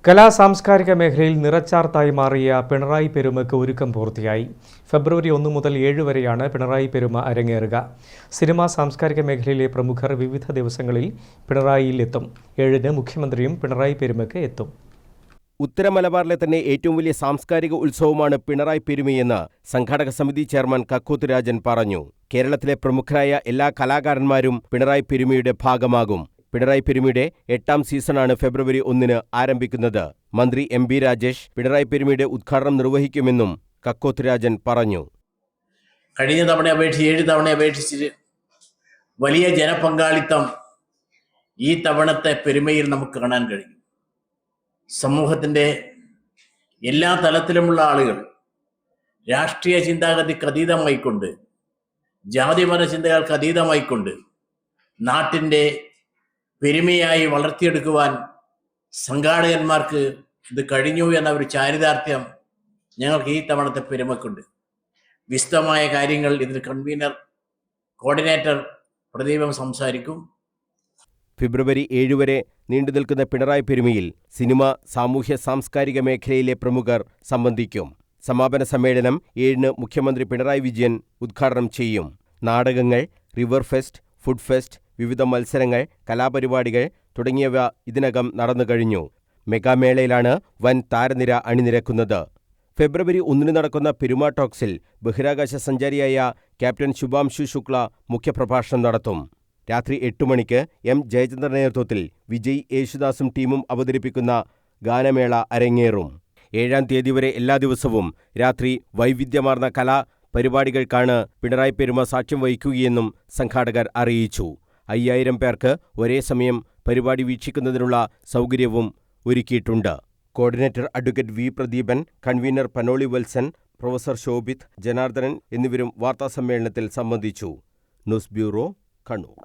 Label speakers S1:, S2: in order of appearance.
S1: കലാ-സാംസ്കാരിക മേഖലയിൽ നിറച്ചാർത്തായി മാറിയ പിണറായി പെരുമയ്ക്ക് ഒരുക്കം പൂർത്തിയായി. ഫെബ്രുവരി 1 മുതൽ 7 വരെയാണ് പിണറായി പെരുമ അരങ്ങേറുക. സിനിമാ സാംസ്കാരിക മേഖലയിലെ പ്രമുഖർ വിവിധ ദിവസങ്ങളിൽ പിണറായിയിൽ എത്തും. 7-ന് മുഖ്യമന്ത്രിയും പിണറായി പെരുമയ്ക്ക് എത്തും.
S2: ഉത്തര മലബാറിലെ തന്നെ ഏറ്റവും വലിയ സാംസ്കാരിക ഉത്സവമാണ് പിണറായി പെരുമയെന്ന് സംഘാടക സമിതി ചെയർമാൻ കക്കോത്ത് രാജൻ പറഞ്ഞു. കേരളത്തിലെ പ്രമുഖരായ എല്ലാ കലാകാരന്മാരും പിണറായി പെരുമയുടെ ഭാഗമാകും. പിണറായി പെരുമയുടെ 8ാം സീസണാണ് ഫെബ്രുവരി 1-ന് ആരംഭിക്കുന്നത്. മന്ത്രി എം ബി രാജേഷ് പിണറായി പെരുമയുടെ ഉദ്ഘാടനം നിർവഹിക്കുമെന്നും കക്കോത്ത് രാജൻ പറഞ്ഞു.
S3: കഴിഞ്ഞ തവണ അപേക്ഷിച്ച് 7 തവണ അപേക്ഷിച്ച് വലിയ ജനപങ്കാളിത്തം ഈ തവണത്തെ പെരുമയിൽ നമുക്ക് കാണാൻ കഴിയും. സമൂഹത്തിൻ്റെ എല്ലാ തലത്തിലുമുള്ള ആളുകൾ രാഷ്ട്രീയ ചിന്താഗതിക്ക് അതീതമായിക്കൊണ്ട്, ജാതിമത ചിന്തകൾക്ക് അതീതമായിക്കൊണ്ട് നാട്ടിൻ്റെ പെരുമയായി വളർത്തിയെടുക്കുവാൻ സംഘാടകന്മാർക്ക് ഇത് കഴിഞ്ഞു എന്ന ഒരു ചാരിതാർത്ഥ്യം ഞങ്ങൾക്ക് ഈ തവണത്തെ പെരുമക്കുണ്ട്. വിശദമായ കാര്യങ്ങൾ ഇതിന് കോർഡിനേറ്റർ പ്രദീപം സംസാരിക്കും.
S2: ഫെബ്രുവരി 7 വരെ നീണ്ടുനിൽക്കുന്ന പിണറായി പെരുമയിൽ സിനിമ, സാമൂഹ്യ സാംസ്കാരിക മേഖലയിലെ പ്രമുഖർ സംബന്ധിക്കും. സമാപന സമ്മേളനം 7-ന് മുഖ്യമന്ത്രി പിണറായി വിജയൻ ഉദ്ഘാടനം ചെയ്യും. നാടകങ്ങൾ, റിവർ ഫെസ്റ്റ്, ഫുഡ് ഫെസ്റ്റ്, വിവിധ മത്സരങ്ങൾ, കലാപരിപാടികൾ തുടങ്ങിയവ ഇതിനകം നടന്നു കഴിഞ്ഞു. മെഗാമേളയിലാണ് വൻ താരനിര അണിനിരക്കുന്നത്. ഫെബ്രുവരി 1-ന് നടക്കുന്ന പെരുമ ടോക്സിൽ ബഹിരാകാശ സഞ്ചാരിയായ ക്യാപ്റ്റൻ ശുഭാംശു ശുക്ല മുഖ്യപ്രഭാഷണം നടത്തും. രാത്രി 8 മണിക്ക് എം ജയചന്ദ്രന്റെ നേതൃത്വത്തിൽ വിജയ് യേശുദാസും ടീമും അവതരിപ്പിക്കുന്ന ഗാനമേള അരങ്ങേറും. 7-ാം തീയതി വരെ എല്ലാ ദിവസവും രാത്രി വൈവിധ്യമാർന്ന കലാപരിപാടികൾക്കാണ് പിണറായി പെരുമ സാക്ഷ്യം വഹിക്കുകയെന്നും സംഘാടകർ അറിയിച്ചു. 5000 പേർക്ക് ഒരേ സമയം പരിപാടി വീക്ഷിക്കുന്നതിനുള്ള സൗകര്യവും ഒരുക്കിയിട്ടുണ്ട്. Coordinator advocate V Pradeepan, convener Panoli Valsan, professor Shobhith, Janardhanan എന്നിവരും വാർത്താസമ്മേളനത്തിൽ സംബന്ധിച്ചു. News bureau, Kannur.